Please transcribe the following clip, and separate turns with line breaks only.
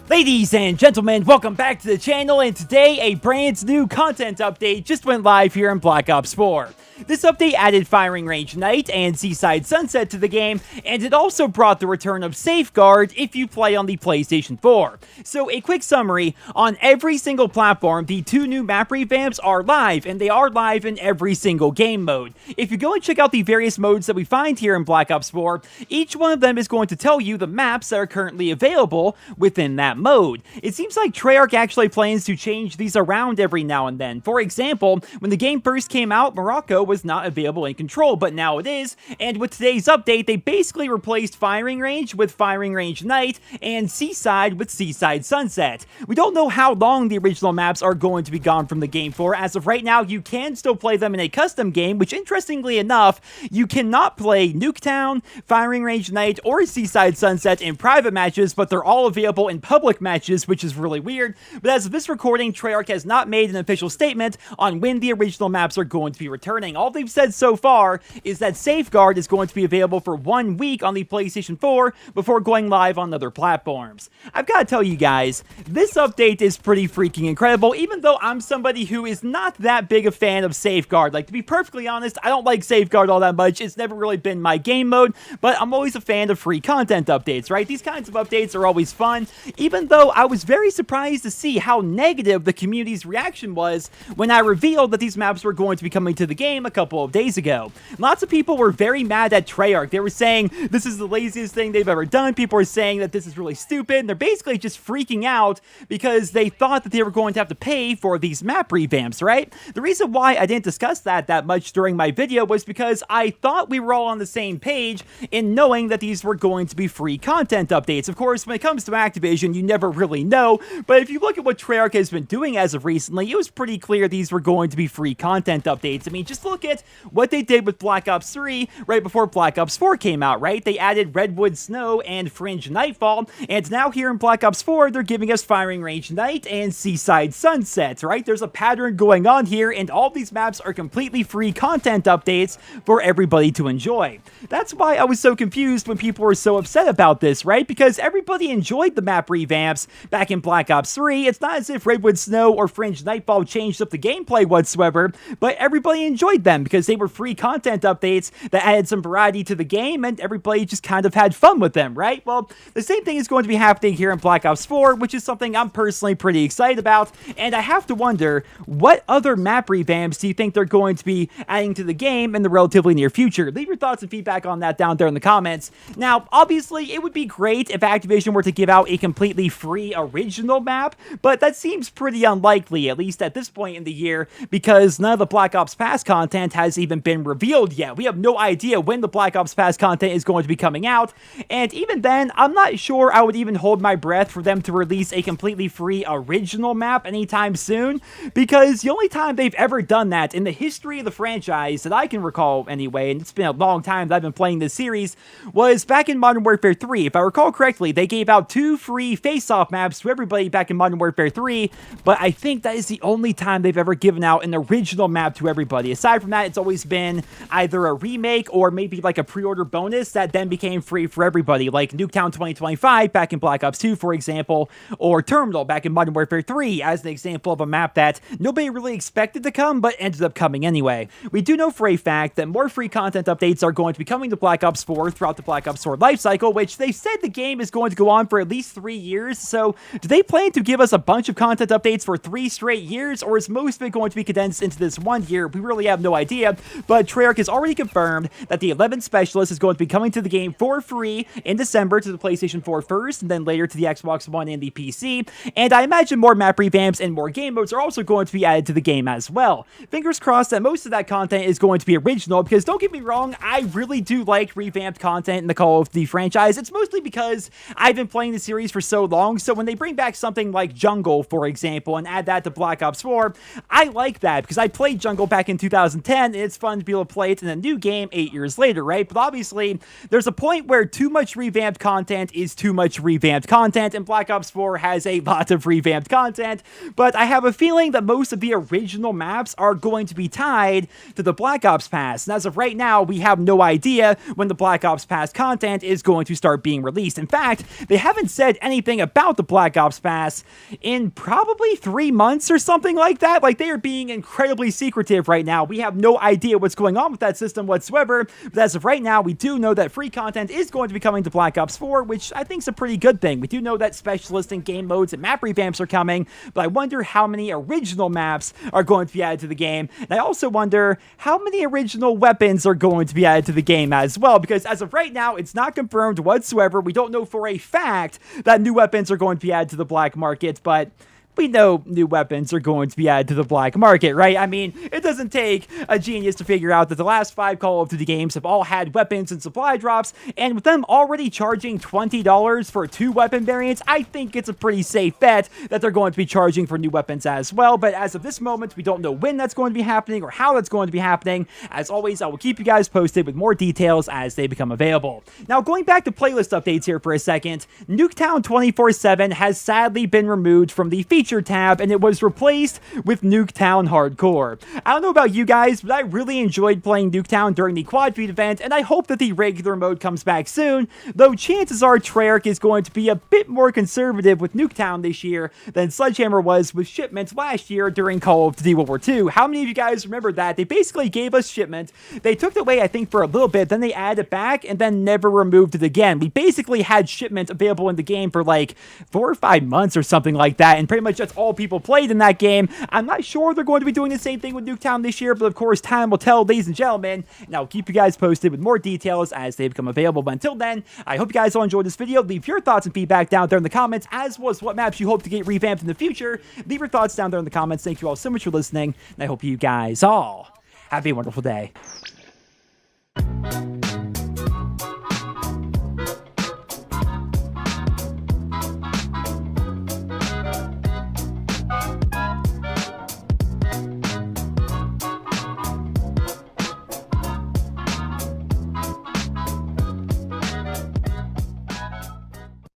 Ladies and gentlemen, welcome back to the channel, and today a brand new content update just went live here in Black Ops 4. This update added Firing Range Night and Seaside Sunset to the game, and it also brought the return of Safeguard if you play on the PlayStation 4. So a quick summary, on every single platform, the 2 new map revamps are live, and they are live in every single game mode. If you go and check out the various modes that we find here in Black Ops 4, each one of them is going to tell you the maps that are currently available within that mode. It seems like Treyarch actually plans to change these around every now and then. For example, when the game first came out, Morocco was not available in Control, but now it is, and with today's update, they basically replaced Firing Range with Firing Range Night and Seaside with Seaside Sunset. We don't know how long the original maps are going to be gone from the game for. As of right now, you can still play them in a custom game, which interestingly enough, you cannot play Nuketown, Firing Range Night, or Seaside Sunset in private matches, but they're all available in public matches, which is really weird. But as of this recording, Treyarch has not made an official statement on when the original maps are going to be returning. All they've said so far is that Safeguard is going to be available for 1 week on the PlayStation 4 before going live on other platforms. I've got to tell you guys, this update is pretty freaking incredible, even though I'm somebody who is not that big a fan of Safeguard. Like, to be perfectly honest, I don't like Safeguard all that much. It's never really been my game mode, but I'm always a fan of free content updates, right? These kinds of updates are always fun, even though I was very surprised to see how negative the community's reaction was when I revealed that these maps were going to be coming to the game a couple of days ago. Lots of people were very mad at Treyarch. They were saying this is the laziest thing they've ever done. People were saying that this is really stupid, and they're basically just freaking out because they thought that they were going to have to pay for these map revamps, right? The reason why I didn't discuss that much during my video was because I thought we were all on the same page in knowing that these were going to be free content updates. Of course, when it comes to Activision, you never really know, but if you look at what Treyarch has been doing as of recently, it was pretty clear these were going to be free content updates. I mean, just look at what they did with Black Ops 3 right before Black Ops 4 came out, right? They added Redwood Snow and Fringe Nightfall, and now here in Black Ops 4, they're giving us Firing Range Night and Seaside Sunset, right? There's a pattern going on here, and all these maps are completely free content updates for everybody to enjoy. That's why I was so confused when people were so upset about this, right? Because everybody enjoyed the map revamps back in Black Ops 3. It's not as if Redwood Snow or Fringe Nightfall changed up the gameplay whatsoever, but everybody enjoyed them because they were free content updates that added some variety to the game, and everybody just kind of had fun with them, right? Well, the same thing is going to be happening here in Black Ops 4, which is something I'm personally pretty excited about, and I have to wonder, what other map revamps do you think they're going to be adding to the game in the relatively near future? Leave your thoughts and feedback on that down there in the comments. Now, obviously, it would be great if Activision were to give out a completely free original map, but that seems pretty unlikely, at least at this point in the year, because none of the Black Ops Pass content has even been revealed yet. We have no idea when the Black Ops Pass content is going to be coming out, and even then, I'm not sure I would even hold my breath for them to release a completely free original map anytime soon, because the only time they've ever done that in the history of the franchise that I can recall anyway, and it's been a long time that I've been playing this series, was back in Modern Warfare 3. If I recall correctly, they gave out 2 free face-off maps to everybody back in Modern Warfare 3, but I think that is the only time they've ever given out an original map to everybody. Aside from that, it's always been either a remake or maybe like a pre-order bonus that then became free for everybody, like Nuketown 2025 back in Black Ops 2, for example, or Terminal back in Modern Warfare 3 as an example of a map that nobody really expected to come, but ended up coming anyway. We do know for a fact that more free content updates are going to be coming to Black Ops 4 throughout the Black Ops 4 lifecycle, which they said the game is going to go on for at least 3 years, so do they plan to give us a bunch of content updates for 3 straight years, or is most of it going to be condensed into this 1 year? We really have no idea, but Treyarch has already confirmed that the 11th Specialist is going to be coming to the game for free in December to the PlayStation 4 first, and then later to the Xbox One and the PC, and I imagine more map revamps and more game modes are also going to be added to the game as well. Fingers crossed that most of that content is going to be original, because don't get me wrong, I really do like revamped content in the Call of Duty franchise. It's mostly because I've been playing the series for so long, so So when they bring back something like Jungle, for example, and add that to Black Ops 4, I like that because I played Jungle back in 2010, and it's fun to be able to play it in a new game 8 years later, right? But obviously, there's a point where too much revamped content is too much revamped content, and Black Ops 4 has a lot of revamped content, but I have a feeling that most of the original maps are going to be tied to the Black Ops Pass, and as of right now, we have no idea when the Black Ops Pass content is going to start being released. In fact, they haven't said anything about the Black Ops Pass in probably 3 months or something like that. Like, they are being incredibly secretive right now. We have no idea what's going on with that system whatsoever, but as of right now, we do know that free content is going to be coming to Black Ops 4, which I think is a pretty good thing. We do know that specialist and game modes and map revamps are coming, but I wonder how many original maps are going to be added to the game, and I also wonder how many original weapons are going to be added to the game as well, because as of right now, it's not confirmed whatsoever. We don't know for a fact that new weapons are going to be added to the black market, but we know new weapons are going to be added to the black market, right? I mean, it doesn't take a genius to figure out that the last 5 Call of Duty games have all had weapons and supply drops, and with them already charging $20 for 2 weapon variants, I think it's a pretty safe bet that they're going to be charging for new weapons as well. But as of this moment, we don't know when that's going to be happening or how that's going to be happening. As always, I will keep you guys posted with more details as they become available. Now, going back to playlist updates here for a second, Nuketown 24/7 has sadly been removed from the feature tab, and it was replaced with Nuketown Hardcore. I don't know about you guys, but I really enjoyed playing Nuketown during the Quad Feed event, and I hope that the regular mode comes back soon, though chances are Treyarch is going to be a bit more conservative with Nuketown this year than Sledgehammer was with Shipment last year during Call of Duty World War II. How many of you guys remember that? They basically gave us Shipment, they took it away I think for a little bit, then they added it back, and then never removed it again. We basically had Shipment available in the game for like 4 or 5 months or something like that, and pretty much that's all people played in that game. I'm not sure they're going to be doing the same thing with Nuketown this year, but of course time will tell, ladies and gentlemen, and I'll keep you guys posted with more details as they become available. But until then, I hope you guys all enjoyed this video. Leave your thoughts and feedback down there in the comments, as well as what maps you hope to get revamped in the future. Leave your thoughts down there in the comments. Thank you all so much for listening, and I hope you guys all have a wonderful day.